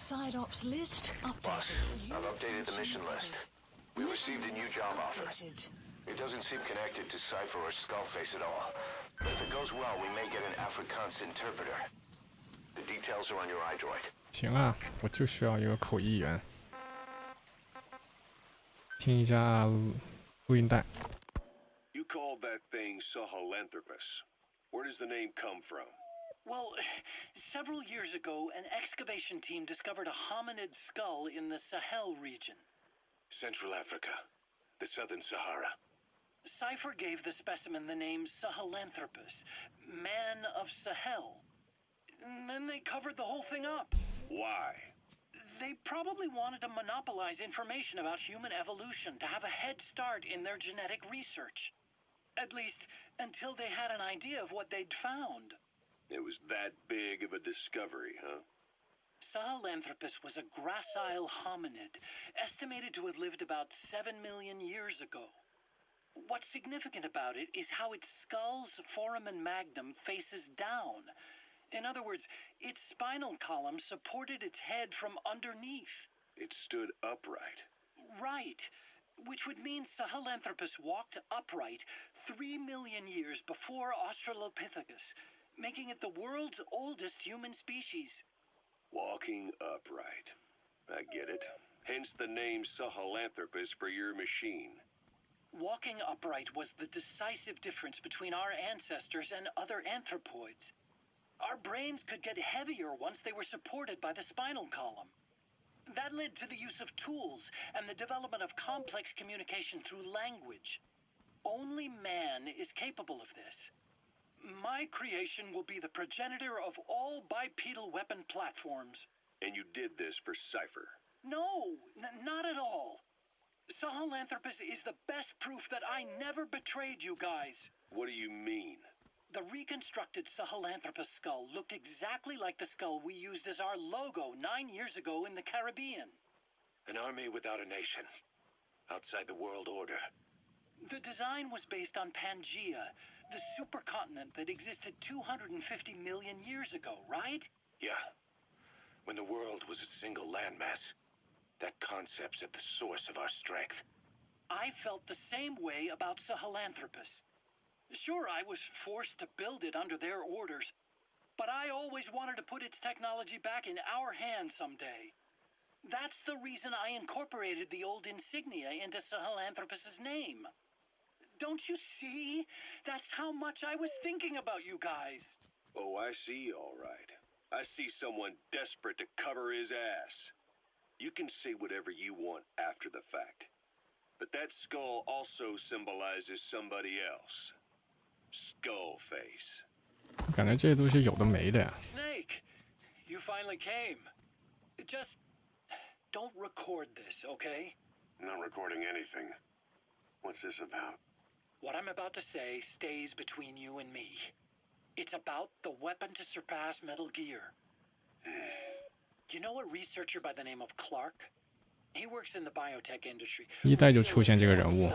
Side ops list Boss, updated. I've updated the mission list. We received a new job offer. It doesn't seem connected to Cypher or Skullface at all. But if it goes well, we may get an Afrikaans interpreter. The details are on your iDroid. 行啊，我就需要一个口译员。听一下录音带。You called that thing Sahelanthropus. Where does the name come from? Well, several years ago, an excavation team discovered a hominid skull in the Sahel region. Central Africa. The Southern Sahara. Cypher gave the specimen the name Sahelanthropus, man of Sahel. And then they covered the whole thing up. Why? They probably wanted to monopolize information about human evolution to have a head start in their genetic research. At least, until they had an idea of what they'd found. It was that big of a discovery, huh? Sahelanthropus was a gracile hominid, estimated to have lived about 7 million years ago. What's significant about it is how its skull's foramen magnum faces down. In other words, its spinal column supported its head from underneath. It stood upright. Right. Which would mean Sahelanthropus walked upright 3 million years before Australopithecus, making it the world's oldest human species. Walking upright. I get it. Hence the name Sahelanthropus for your machine. Walking upright was the decisive difference between our ancestors and other anthropoids. Our brains could get heavier once they were supported by the spinal column. That led to the use of tools and the development of complex communication through language. Only man is capable of this. My creation will be the progenitor of all bipedal weapon platforms. And you did this for Cypher. No, not at all. Sahelanthropus is the best proof that I never betrayed you guys. What do you mean? The reconstructed Sahelanthropus skull looked exactly like the skull we used as our logo 9 years ago in the Caribbean. An army without a nation. Outside the world order. The design was based on Pangaea, the supercontinent that existed 250 million years ago, right? Yeah. When the world was a single landmass. That concept's at the source of our strength. I felt the same way about Sahelanthropus. Sure, I was forced to build it under their orders, but I always wanted to put its technology back in our hands someday. That's the reason I incorporated the old insignia into Sahelanthropus's name. Don't you see? That's how much I was thinking about you guys. Oh, I see, all right. I see someone desperate to cover his ass. You can say whatever you want after the fact. But that skull also symbolizes somebody else. Skullface. 感觉这些都是有的没的呀。 Snake, you finally came. Just don't record this, okay? Not recording anything. What's this about? What I'm about to say stays between you and me. It's about the weapon to surpass Metal Gear. Do you know a researcher by the name of Clark? He works in the biotech industry. 一代就出现这个人物。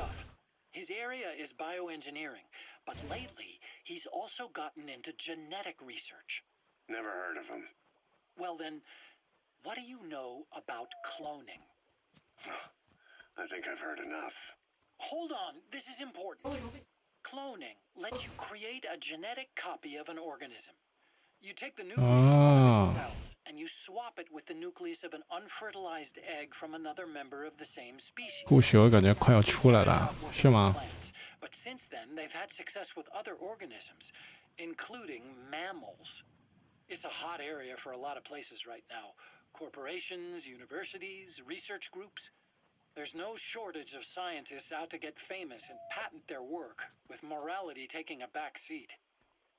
His area is bioengineering, but lately he's also gotten into genetic research. Never heard of him. Well then, what do you know about cloning? I think I've heard enough. Hold on, this is important. Cloning lets you create a genetic copy of an organism. You take the nucleus of cells and you swap it with the nucleus of an unfertilized egg from another member of the same species. 故事我感觉快要出来了，是吗？ But since then, they've had success with other organisms, including mammals. It's a hot area for a lot of places right now. Corporations, universities, research groups. There's no shortage of scientists out to get famous and patent their work, with morality taking a back seat.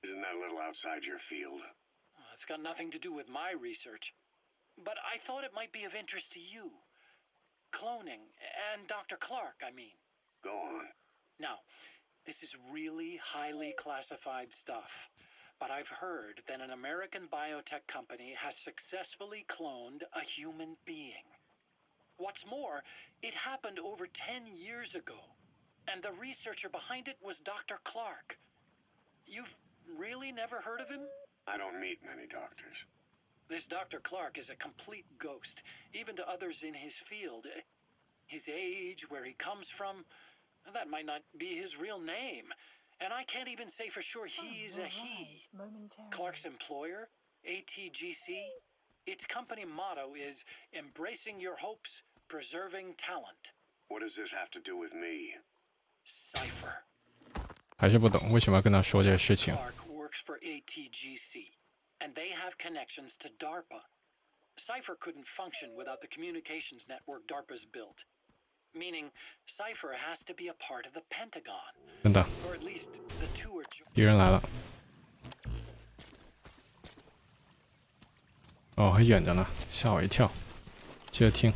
Isn't that a little outside your field? It's got nothing to do with my research. But I thought it might be of interest to you. Cloning, and Dr. Clark, I mean. Go on. Now, this is really highly classified stuff. But I've heard that an American biotech company has successfully cloned a human being. What's more, it happened over 10 years ago. And the researcher behind it was Dr. Clark. You've really never heard of him? I don't meet many doctors. This Dr. Clark is a complete ghost, even to others in his field. His age, where he comes from, that might not be his real name. And I can't even say for sure he's a he. Clark's employer, ATGC, its company motto is embracing your hopes, preserving talent. What does this have to do with me? Cypher. 还是不懂为什么要跟他说这个事情。 Clark works for ATGC, and they have connections to DARPA. Cypher couldn't function without the communications network DARPA's built. Meaning, Cypher has to be a part of the Pentagon. 等等， Or at least the two are 敌人来了。哦，还远着呢，吓我一跳。接着听。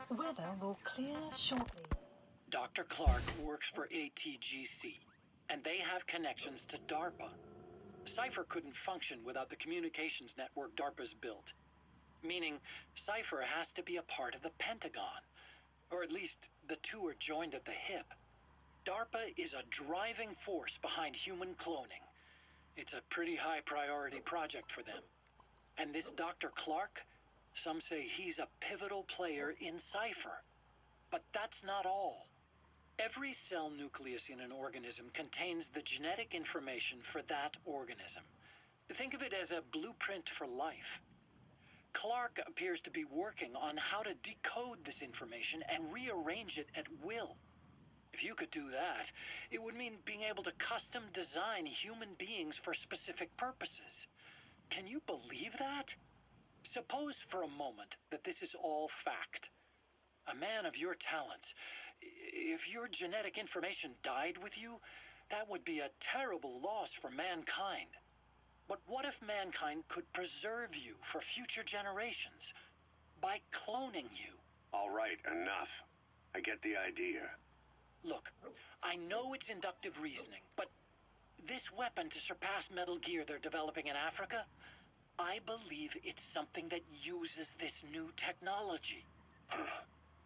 Weather will clear shortly. Dr. Clark works for ATGC, and they have connections to DARPA. Cypher couldn't function without the communications network DARPA's built. Meaning, Cypher has to be a part of the Pentagon. Or at least, the two are joined at the hip. DARPA is a driving force behind human cloning. It's a pretty high priority project for them. And this Dr. Clark, some say he's a pivotal player in Cypher. But that's not all. Every cell nucleus in an organism contains the genetic information for that organism. Think of it as a blueprint for life. Clark appears to be working on how to decode this information and rearrange it at will. If you could do that, it would mean being able to custom design human beings for specific purposes. Can you believe that? Suppose for a moment that this is all fact. A man of your talents, if your genetic information died with you, that would be a terrible loss for mankind. But what if mankind could preserve you for future generations by cloning you? All right, enough. I get the idea. Look, I know it's inductive reasoning, but this weapon to surpass Metal Gear they're developing in Africa, I believe it's something that uses this new technology.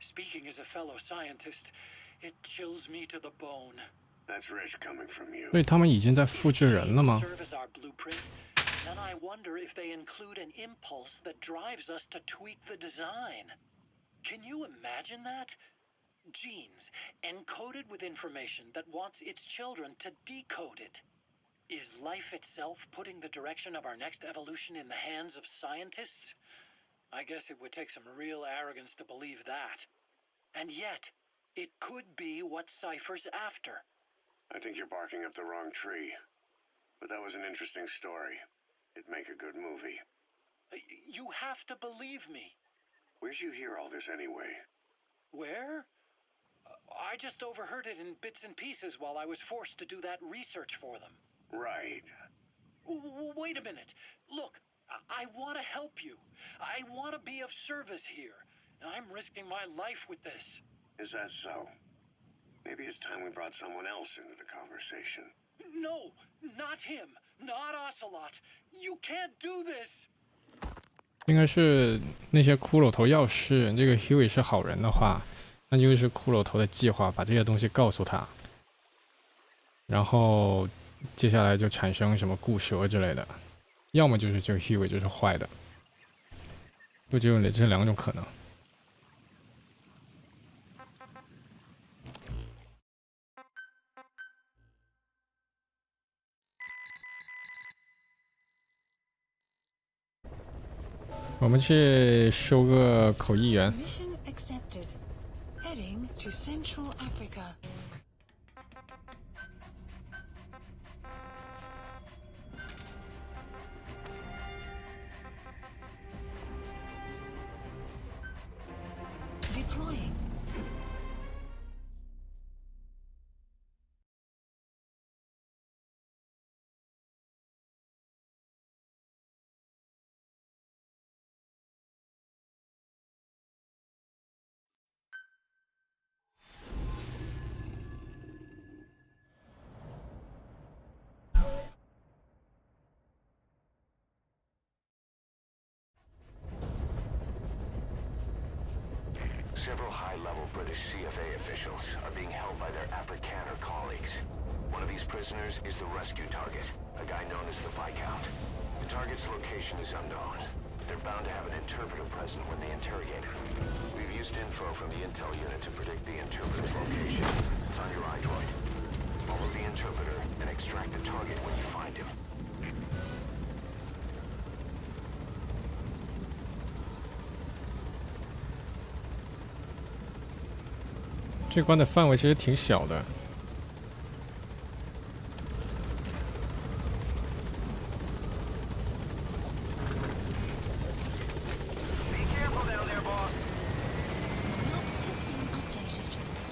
Speaking as a fellow scientist, it chills me to the bone. That's rich coming from you. 所以他们已经在复制人了吗？ Serve as our blueprint, then I wonder if they include an impulse that drives us to tweak the design. Can you imagine that? Genes encoded with information that wants its children to decode it. Is life itself putting the direction of our next evolution in the hands of scientists? I guess it would take some real arrogance to believe that. And yet, it could be what Cypher's after. I think you're barking up the wrong tree. But that was an interesting story. It'd make a good movie. You have to believe me. Where'd you hear all this anyway? Where? I just overheard it in bits and pieces while I was forced to do that research for them. Right. Wait a minute. Look, I want to help you. I want to be of service here. I'm risking my life with this. Is that so? Maybe it's time we brought someone else into the conversation. No, not him. Not Ocelot. You can't do this. 应该是那些骷髅头，要是这个 Huey 是好人的话，那就是骷髅头的计划，把这些东西告诉他，然后接下来就产生什么固蛇之类的，要么就是这个 Huey 就是坏的，就只有这两种可能。我们去收个口译员。 Mission accepted. Heading to Central Africa. Deploying. Several high-level British CFA officials are being held by their Afrikaner colleagues. One of these prisoners is the rescue target, a guy known as the Viscount. The target's location is unknown, but they're bound to have an interpreter present when they interrogate him. We've used info from the intel unit to predict the interpreter's location. It's on your iDroid. Follow the interpreter and extract the target when you find him. 这关的范围其实挺小的。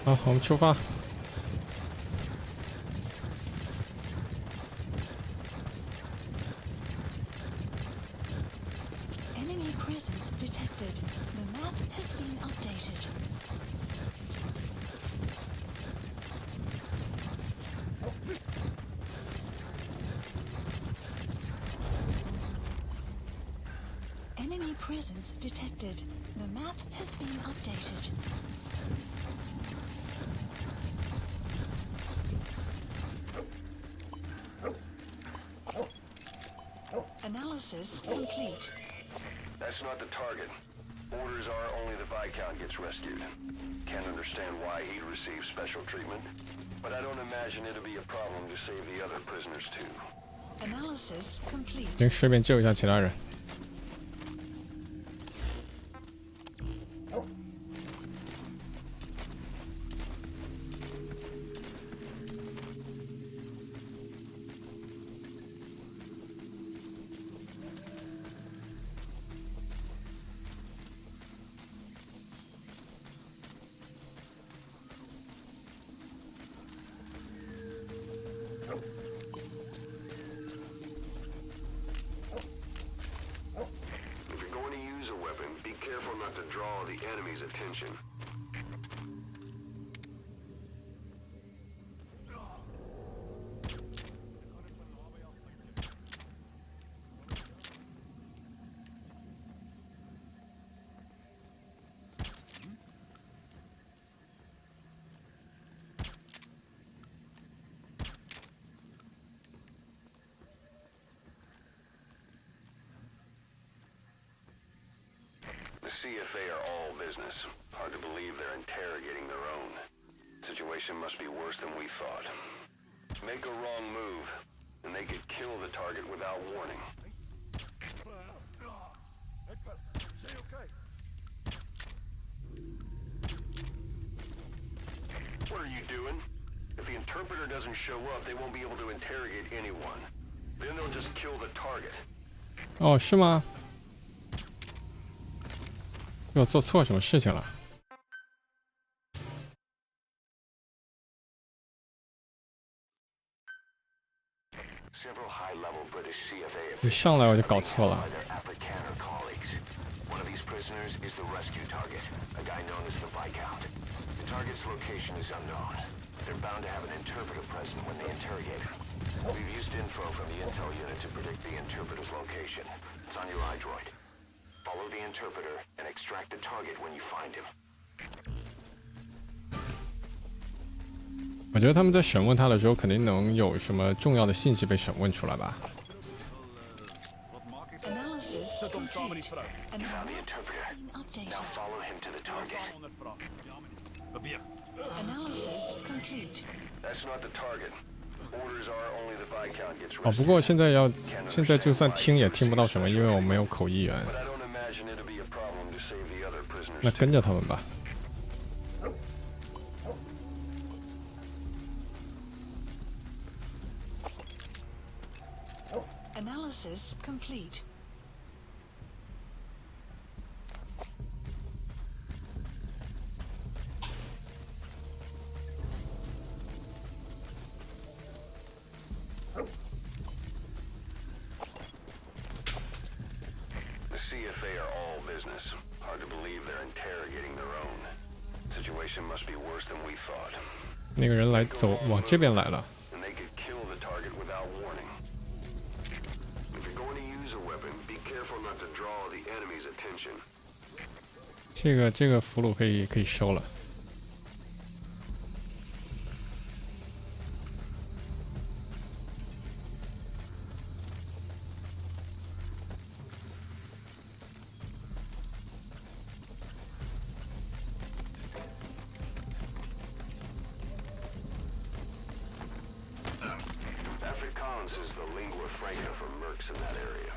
好，我们出发。Enemy presence detected. The map has been updated. Enemy presence detected. The map has been updated. Analysis complete. That's not the target. Orders are only the Viscount gets rescued. Can't understand why he'd receive special treatment, but I don't imagine it'll be a problem to save the other prisoners too. Analysis complete. 先顺便救一下其他人。If you're going to use a weapon, be careful not to draw the enemy's attention. The CFA are all business. Hard to believe they're interrogating their own. Situation must be worse than we thought. Make a wrong move, and they could kill the target without warning. What are you doing? If the interpreter doesn't show up, they won't be able to interrogate anyone. Then they'll just kill the target. 哦，是吗？我做错什么事情了？ Several high-level British CFA 一上来我就搞错了。 by their Afrikaner colleagues. One of these prisoners is the rescue target, a guy known as the Viscount. The target's location is unknown. They're bound to have an interpreter present when they interrogate him. We've used info from the intel unit to predict the interpreter's location. It's on your iDroid. Follow the interpreter and extract the target when you find him. 我觉得他们在审问他的时候，肯定能有什么重要的信息被审问出来吧。 Analysis complete. And the Found the map interpreter. has been updated. Now follow him to the target. Analysis complete. That's not the target. Orders are only the Viscount gets 哦，不 rescued. 过现在就算听也听不到什么，因为我没有口译员。 But I don't imagine it'll be a problem to save the other prisoners. 那跟着他们吧。 Analysis complete. The CFA are all business. Hard to believe they're interrogating their own. Situation must be worse than we thought. 那个人来走往这边来了。 And they could kill the target without warning. If you're going to use a weapon, be careful not to draw the enemy's attention. 这个俘虏可以收了。announces the lingua franca for mercs in that area.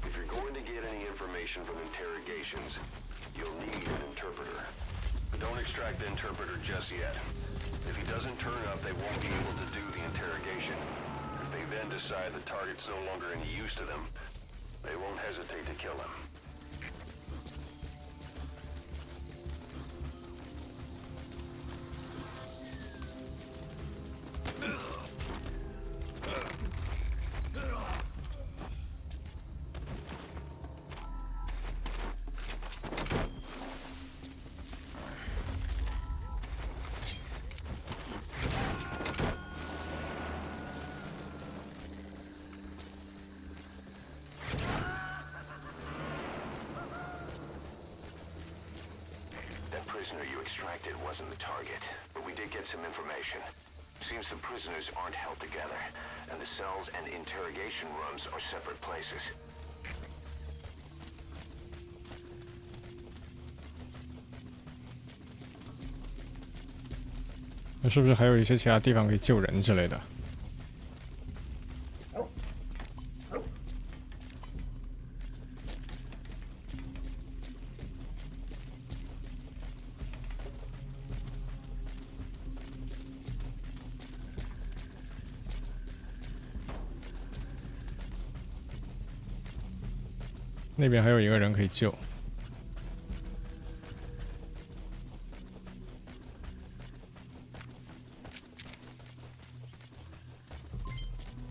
If you're going to get any information from interrogations, you'll need an interpreter. But don't extract the interpreter just yet. If he doesn't turn up, they won't be able to do the interrogation. If they then decide the target's no longer any use to them, they won't hesitate to kill him. That prisoner you extracted wasn't the target, but we did get some information. Seems the prisoners aren't held together, and the cells and interrogation rooms are separate places. 那是不是还有一些其他地方可以救人之类的？那边还有一个人可以救。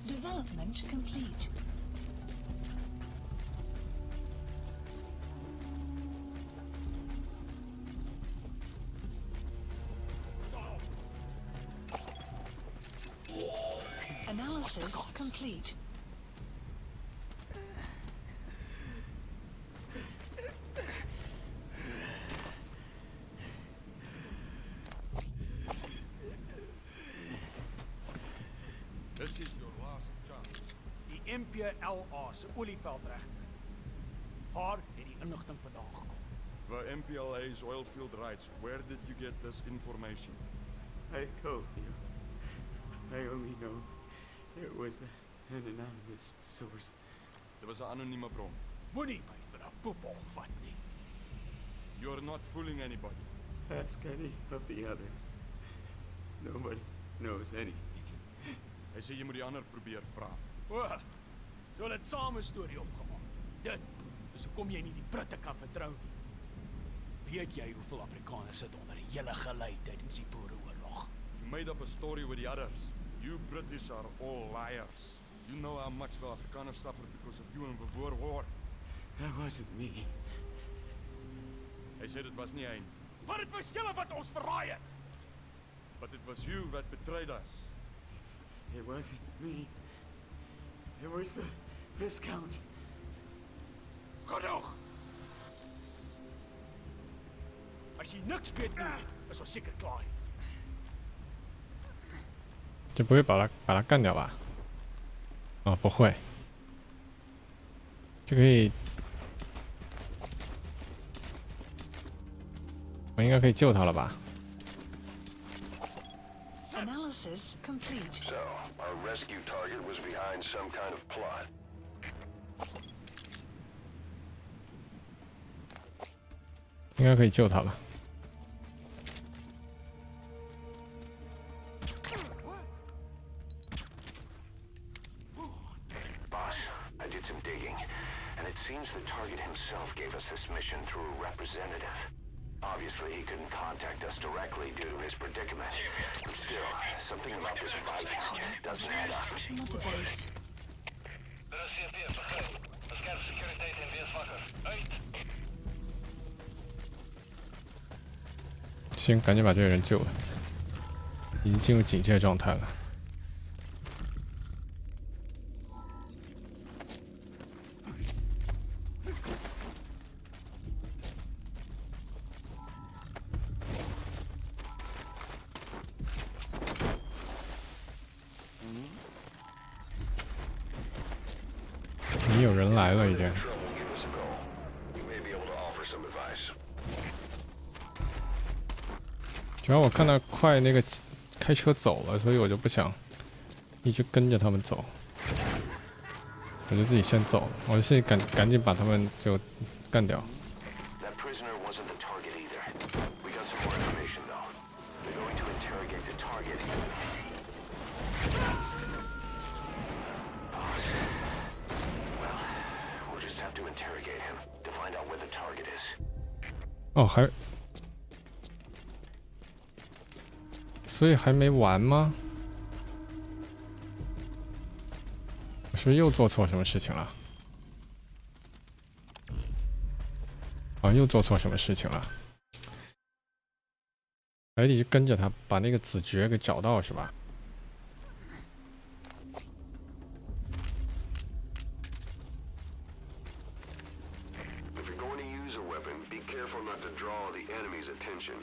Development complete. Analysis complete. This is your last chance. Die MPLA se olieveldregter. Waar het die inligting vandaan gekom? The MPLA's oilfield rights. Where did you get this information? I told you. I only know it was an anonymous source. Dit was 'n anonieme bron. Moenie my vir 'n poepel vat nie. You're not fooling anybody. Ask any of the others. Nobody knows anything. Hy sê jy moet die ander probeer vra. O, so hulle het saam 'n storie opgemaak. Dit is hoekom jy nie die Britte kan vertrou nie. Weet jy hoeveel Afrikaners sit onder 'n hele gelei tydens die Boereoorlog? You made up a story with the others. You British are all liars. You know how much the Afrikaners suffered because of you in the Boer War. That wasn't me. Hy sê dit was nie hy nie. Maar dit was julle wat ons verraai het. But it was you that betrayed us. It wasn't me. It was the Viscount. Genoeg. As jy niks weet nie, is ons seker klaar hier. 这不会把他干掉吧？哦，不会。这可以，我应该可以救他了吧？ Analysis complete. So, our rescue target was behind some kind of plot. 应该可以救他了。 Boss, I did some digging, and it seems the target himself gave us this mission through a representative. Obviously, he couldn't contact us directly due to his predicament. But still, something about this fight doesn't add up. Not the base. Uit! 行，赶紧把这个人救了，已经进入警戒状态了。你有人来了，已经。 Trouble, give us a call. We may be able to offer some advice. 主要我看到快那个开车走了，所以我就不想一直跟着他们走。我就自己先走，我就赶紧把他们就干掉。That prisoner wasn't the target either. We got some more information though. They're going to interrogate the target. Well, we'll just have to interrogate him to find out where the target is. 哦，所以还没完吗？我是不是又做错什么事情了？啊，又做错什么事情了？还得跟着他把那个子爵给找到是吧？ Attention.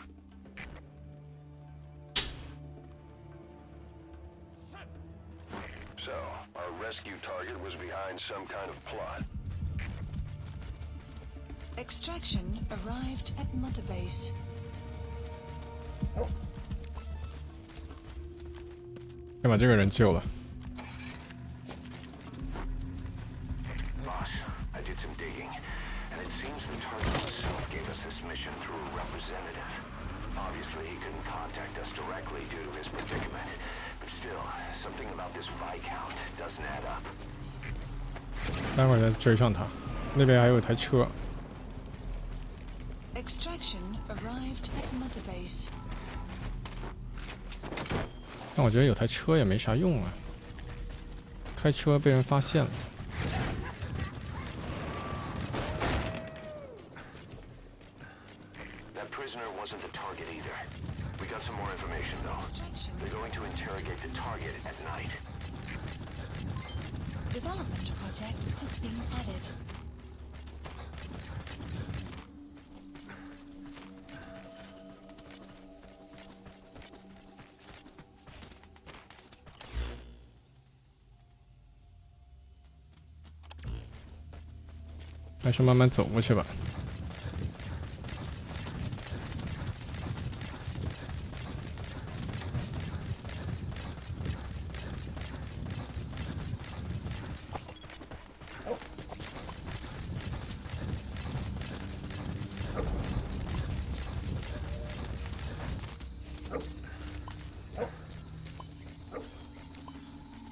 So, our rescue target was behind some kind of plot. Extraction arrived at Mother Base. 先把这个人救了。 Boss, I did some digging, and it seems the target himself gave us this mission through a representative. Obviously, he couldn't contact us directly due to his predicament, but still, something about this Viscount doesn't add up. 待会儿再追上他，那边还有一台车。 Extraction arrived at Mother Base. 但我觉得有台车也没啥用啊，开车被人发现了。 Prisoner wasn't the target either. We got some more information though. They're going to interrogate the target at night. Development project has been added. "还是慢慢走过去吧。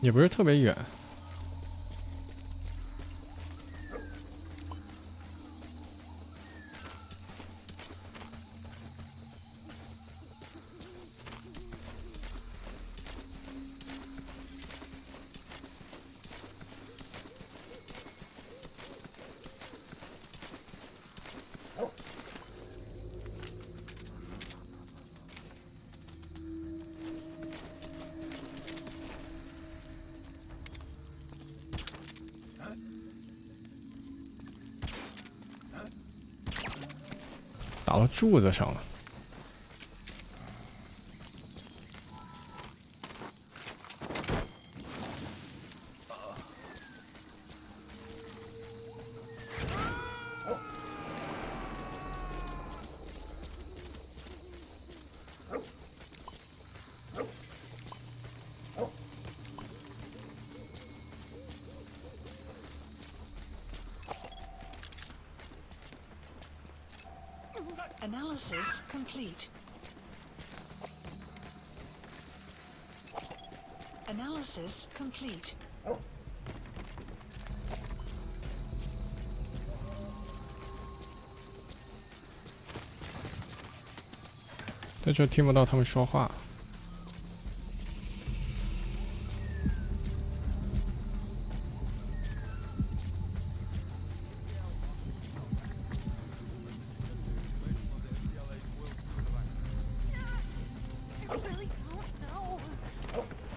也不是特别远。打到柱子上了。Analysis complete. Analysis complete. 在这听不到他们说话。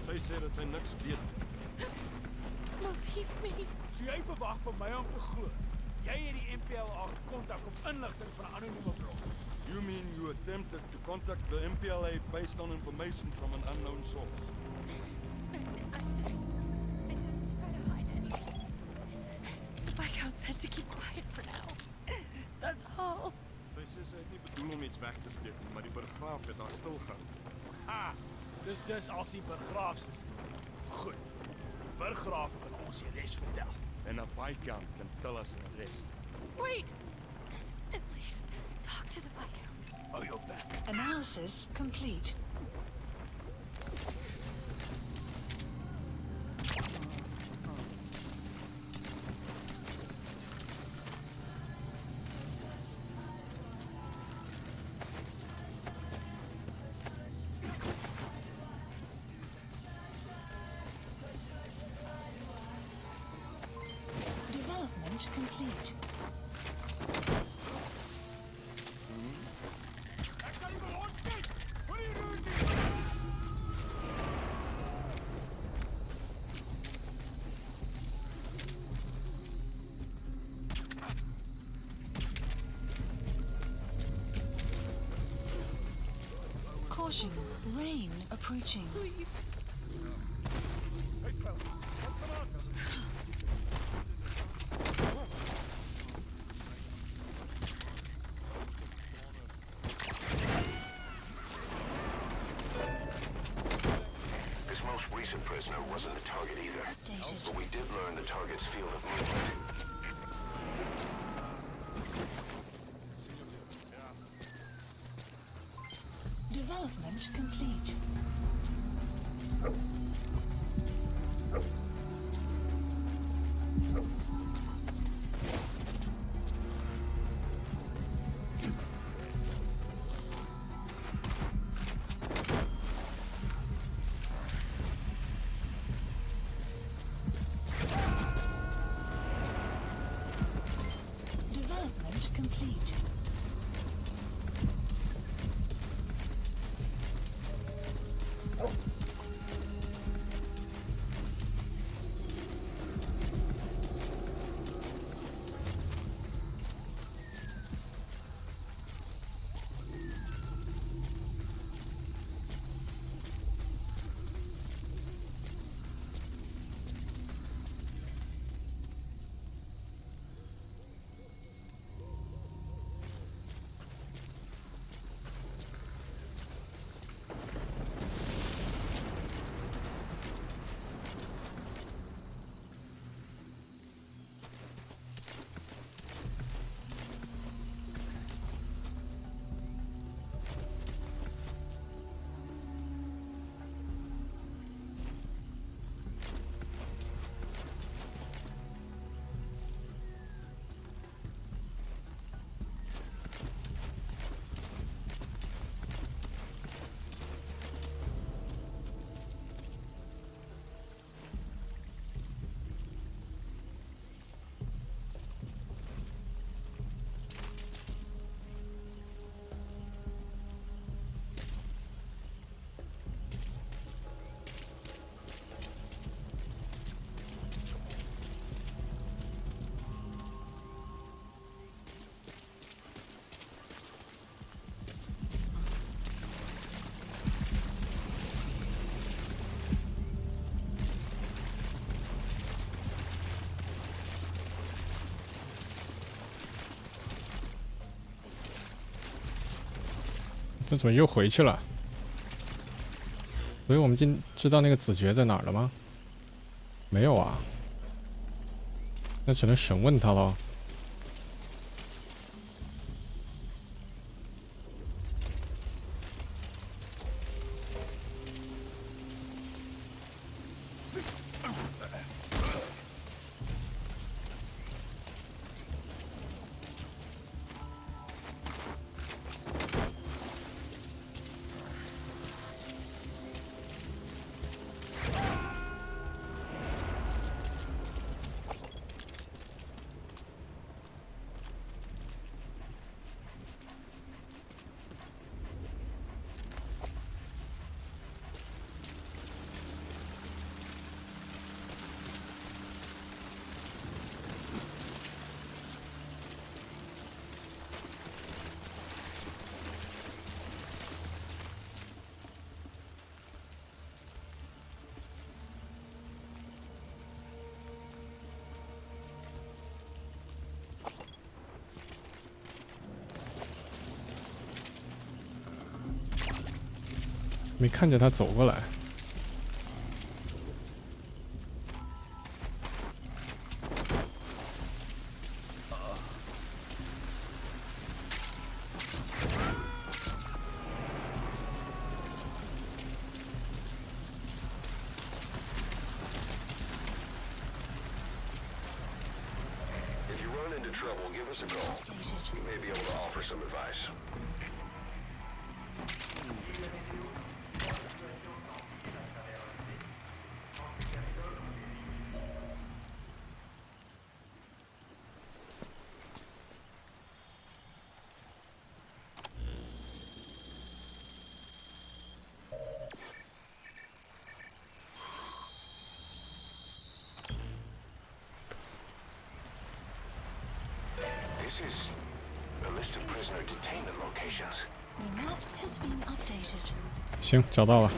Sy sê dat sy niks weet. Believe me. So jy verwag van my om te glo. Jy het die MPLA gekontak op inligting van 'n anonieme bron. You mean you attempted to contact the MPLA based on information from an unknown source? I didn't try to hide anything. The Viscount said to keep quiet for now. That's all. Sy sê sy het nie bedoel om iets weg te steek nie, maar die burggraaf het haar stilgehou. Dus as die burggraaf se skuld. Goed. Die burggraaf kan ons die res vertel. and a Viscount can tell us the rest. Wait! At least talk to the Viscount. Oh, you're back. Analysis complete. Development complete. What are you doing here? Caution, rain approaching. This most recent prisoner wasn't the target either. Updated. But we did learn the target's field of movement. Development complete. Development complete.这怎么又回去了？所以我们知道那个子爵在哪儿了吗？没有啊，那只能审问他喽。没看见他走过来。into trouble, give us a call. Updated. We may be able to offer some advice. This is a list of prisoner detainment locations. The map has been updated. 行，找到了。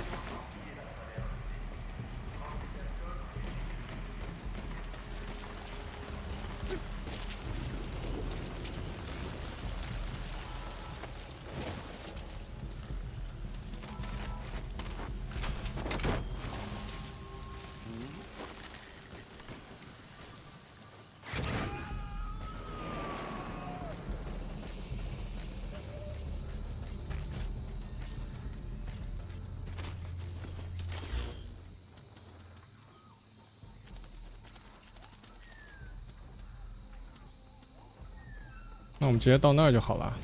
那我们直接到那儿就好了。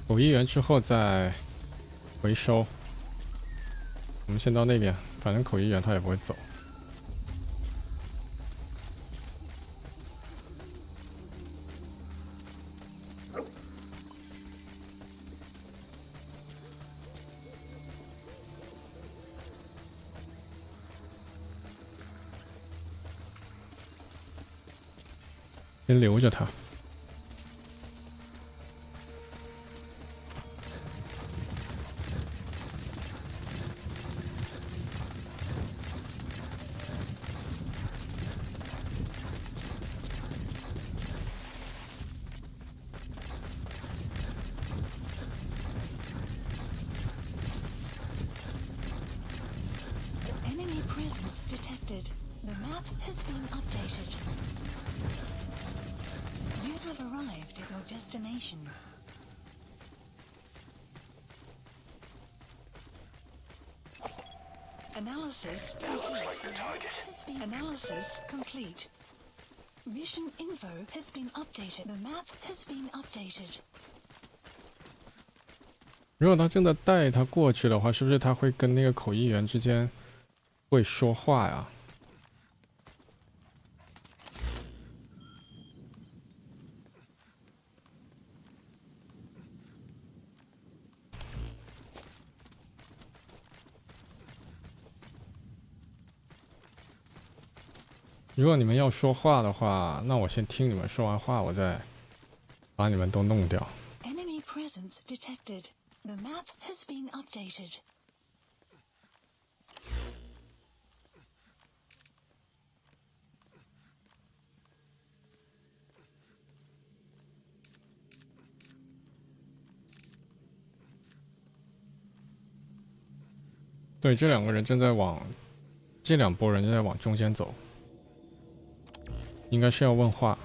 口译员之后再回收。我们先到那边，反正口译员他也不会走。先留着他。Enemy presence detected. The map has been updated. You have arrived at your destination. Analysis complete. Analysis complete. Mission info has been updated. The map has been updated. 如果他真的带他过去的话，是不是他会跟那个口译员之间会说话呀？如果你们要说话的话，那我先听你们说完话，我再把你们都弄掉。Enemy presence detected. The map has been updated. 对，这两个人正在往，这两拨人正在往中间走，应该是要问话。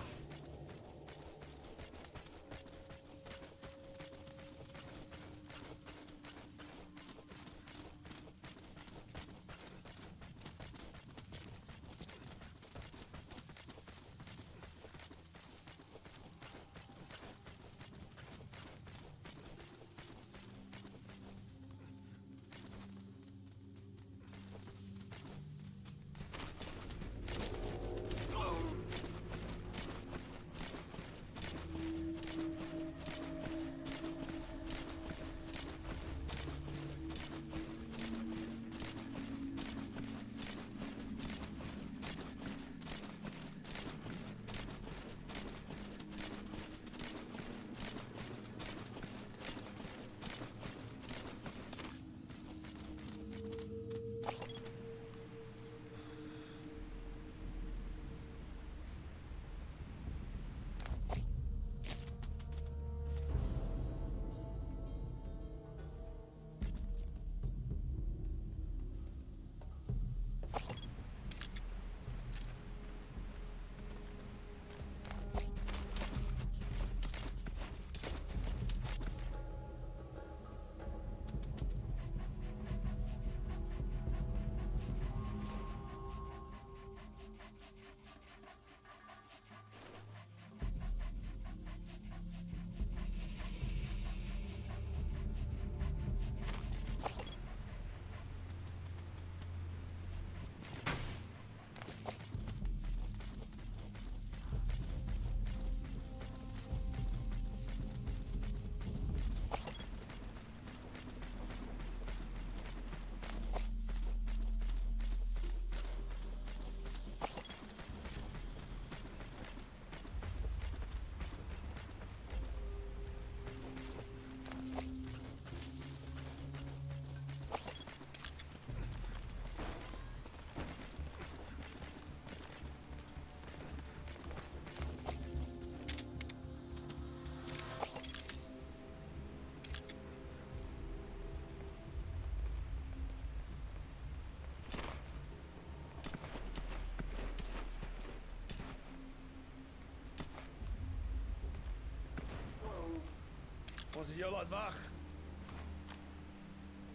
Ons het jou laat wag.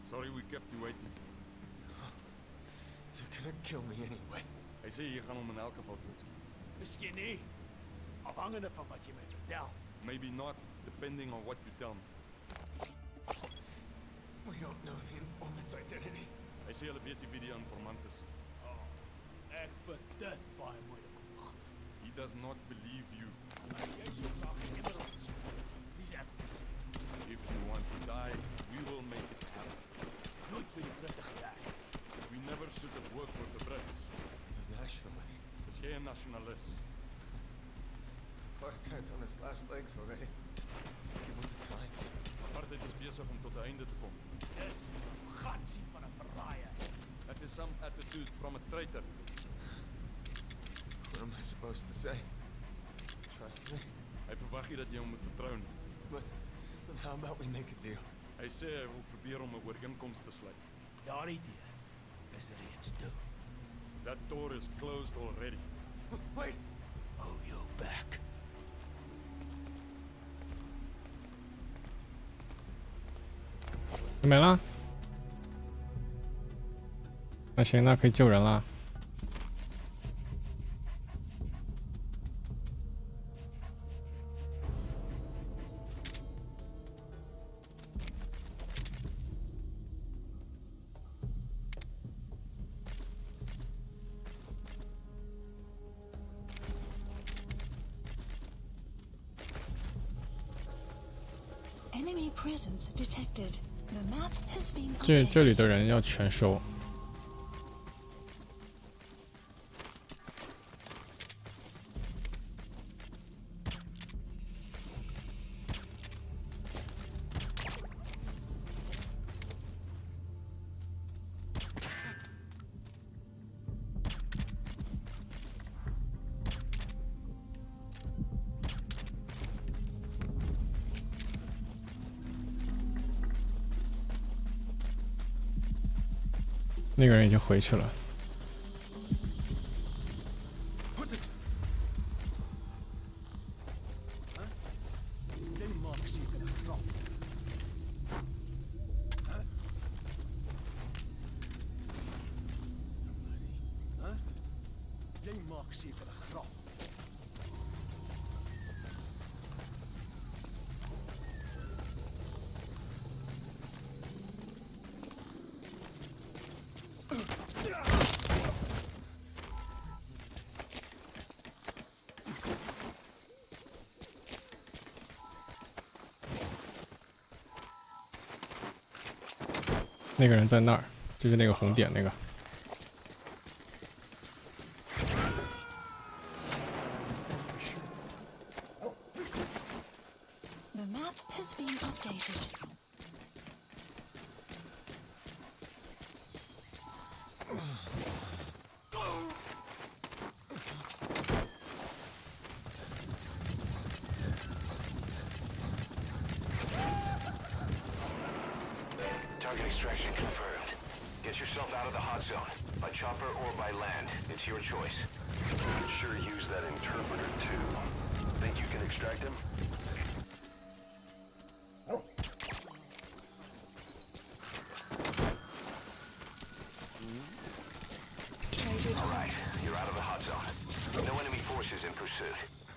Sorry we kept you waiting. You're gonna kill me anyway. Hy sê jy gaan hom in elk geval dood. Miskien nie. Afhangende van wat jy my vertel. Maybe not, depending on what you tell me. We don't know the informant's identity. Hy sê hulle weet nie wie die informant is. Oh, ek vind dit baie moeilik om te glo. He does not believe you. Jy sou graag iemand ontskoon. Dis ek om te stem. If you want to die, we will make it happen. Nooit by die Britte gewerk. We never should have worked with the Brits. A nationalist. Is jy 'n nasionalis? Apartheid's on its last legs already. Get with the times. Apartheid is besig om tot 'n einde te kom. Dis die arrogansie van 'n verraaier. That is some attitude from a traitor. What am I supposed to say? Trust me? Hy verwag nie dat jy hom moet vertrou nie. But how about we make a deal? Hy sê hy wil probeer om 'n ooreenkoms te sluit. Daardie deur is reeds toe. That door is closed already. Wait! Hou jou back.没了。那行，那可以救人了。Enemy presence detected. The map has been 这里 updated. 的人要全收。那个人已经回去了。Jy maak seker 'n grap. Jy maak seker 'n grap.那个人在那儿，就是那个红点那个。 The map has been updated. Target extraction confirmed. Get yourself out of the hot zone. By chopper or by land. It's your choice. You could sure use that interpreter too. Think you can extract him? Alright, you're out of the hot zone. No enemy forces in pursuit.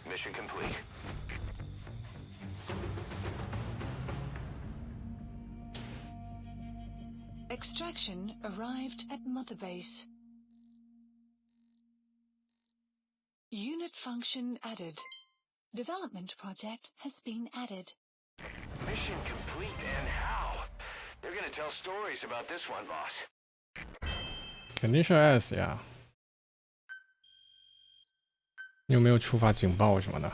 Mission complete. Extraction arrived at Mother Base. Unit function added. Development project has been added. Mission complete, and how? They're gonna tell stories about this one, boss. 肯定是 S 呀。你有没有触发警报什么的？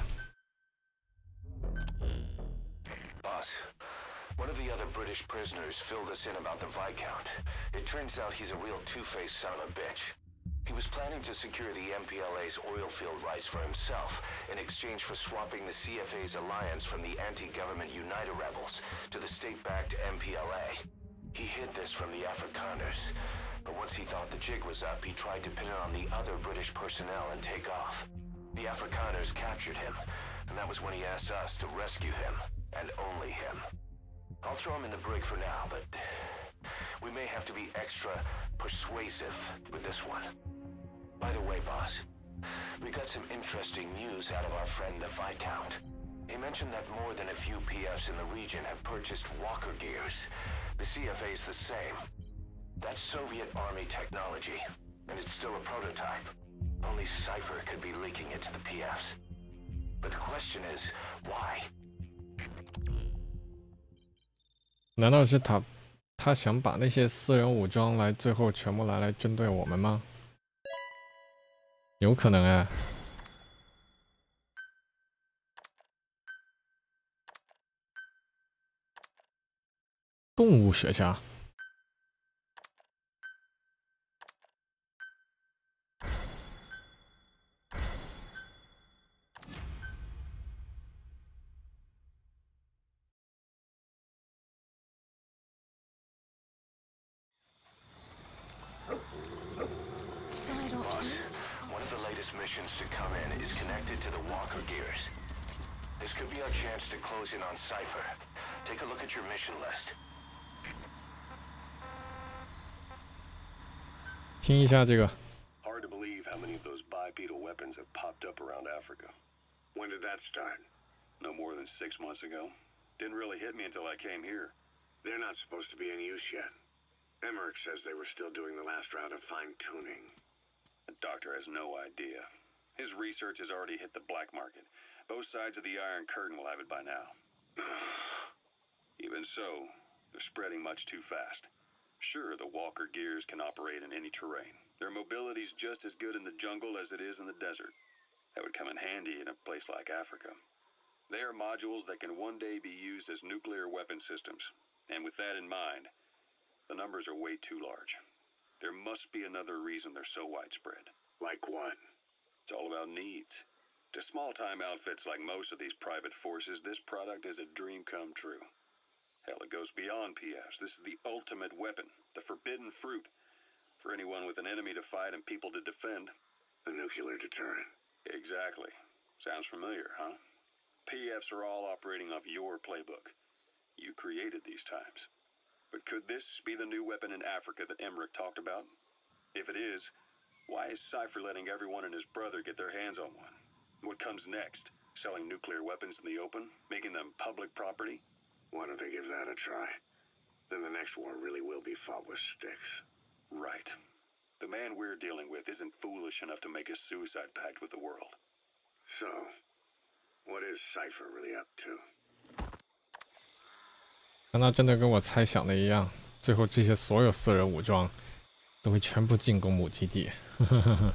Boss, one of the other British prisoners filled us in about the Viscount. It turns out he's a real two-faced son of a bitch. He was planning to secure the MPLA's oil field rights for himself in exchange for swapping the CFA's alliance from the anti-government United rebels to the state-backed MPLA. He hid this from the Afrikaners, but once he thought the jig was up, he tried to pin it on the other British personnel and take off. The Afrikaners captured him, and that was when he asked us to rescue him, and only him. I'll throw him in the brig for now, but we may have to be extra persuasive with this one. By the way, boss, we got some interesting news out of our friend the Viscount. He mentioned that more than a few PFs in the region have purchased walker gears. The CFA's the same. That's Soviet Army technology, and it's still a prototype. Only Cypher could be leaking it to the PFs. But the question is, why? 难道是他想把那些私人武装来最后全部拿来针对我们吗？有可能啊。动物学家。Missions to come in is connected to the walker gears. This could be our chance to close in on Cypher. Take a look at your mission list. 听一下这个。 Hard to believe how many of those bipedal weapons have popped up around Africa. When did that start? No more than 6 months ago. Didn't really hit me until I came here. They're not supposed to be in use yet. Emmerich says they were still doing the last round of fine-tuning. The doctor has no idea. His research has already hit the black market. Both sides of the Iron Curtain will have it by now. Even so, they're spreading much too fast. Sure, the walker gears can operate in any terrain. Their mobility's just as good in the jungle as it is in the desert. That would come in handy in a place like Africa. They are modules that can one day be used as nuclear weapon systems. And with that in mind, the numbers are way too large. There must be another reason they're so widespread. Like what? It's all about needs. To small-time outfits like most of these private forces, this product is a dream come true. Hell, it goes beyond PFs. This is the ultimate weapon, the forbidden fruit. For anyone with an enemy to fight and people to defend. A nuclear deterrent. Exactly. Sounds familiar, huh? PFs are all operating off your playbook. You created these times. But could this be the new weapon in Africa that Emmerich talked about? If it is, why is Cypher letting everyone and his brother get their hands on one? What comes next? Selling nuclear weapons in the open? Making them public property? Why don't they give that a try? Then the next war really will be fought with sticks. Right. The man we're dealing with isn't foolish enough to make a suicide pact with the world. So, what is Cypher really up to? 难道真的跟我猜想的一样？最后这些所有私人武装都会全部进攻母基地？呵呵呵呵。